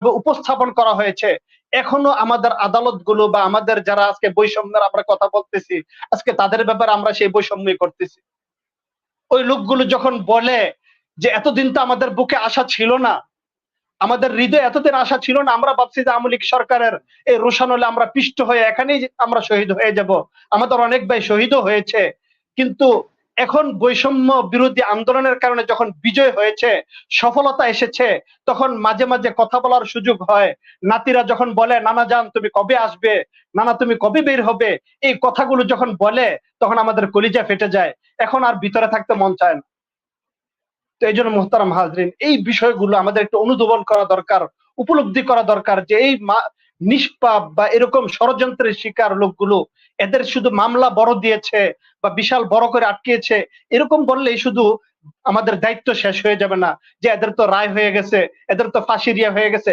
উপস্থাপন করা হয়েছে, এখনো আমাদের আদালতগুলো বা আমাদের যারা আজকে বৈষম্যের আমরা কথা বলতেছি, আজকে তাদের ব্যাপারে আমরা সেই বৈষম্যই করতেছি। ওই লোকগুলো যখন বলে যে এতদিন তো আমাদের বুকে আশা ছিল না, আমাদের হৃদয়ে এতদিন আশা ছিল না, আমরা ভাবছি যে আওয়ামী লীগ সরকারের এই রোষানলে আমরা পিষ্ট হয়ে এখানেই আমরা শহীদ হয়ে যাব। আমাদের অনেক ভাই শহীদও হয়েছে, কিন্তু এখন বৈষম্য বিরোধী আন্দোলনের কারণে যখন বিজয় হয়েছে, সফলতা এসেছে, তখন মাঝে মাঝে কথা বলার সুযোগ হয়। নাতিরা যখন বলে, নানা যান তুমি কবে আসবে, নানা তুমি কবে বের হবে, এই কথাগুলো যখন বলে তখন আমাদের কলিজা ফেটে যায়, এখন আর ভিতরে থাকতে মন চায় না। তো এই জন্য মোহতারাম হাজরিন, এই বিষয়গুলো আমাদের একটু অনুধাবন করা দরকার, উপলব্ধি করা দরকার যে এই নিষ্পাপ বা এরকম ষড়যন্ত্রের শিকার লোকগুলো, এদের শুধু মামলা বড় দিয়েছে বা বিশাল বড় করে আটকিয়েছে এরকম বললেই শুধু আমাদের দায়িত্ব শেষ হয়ে যাবে না, যে এদের তো রায় হয়ে গেছে, এদের তো ফাঁসি দিয়া হয়ে গেছে।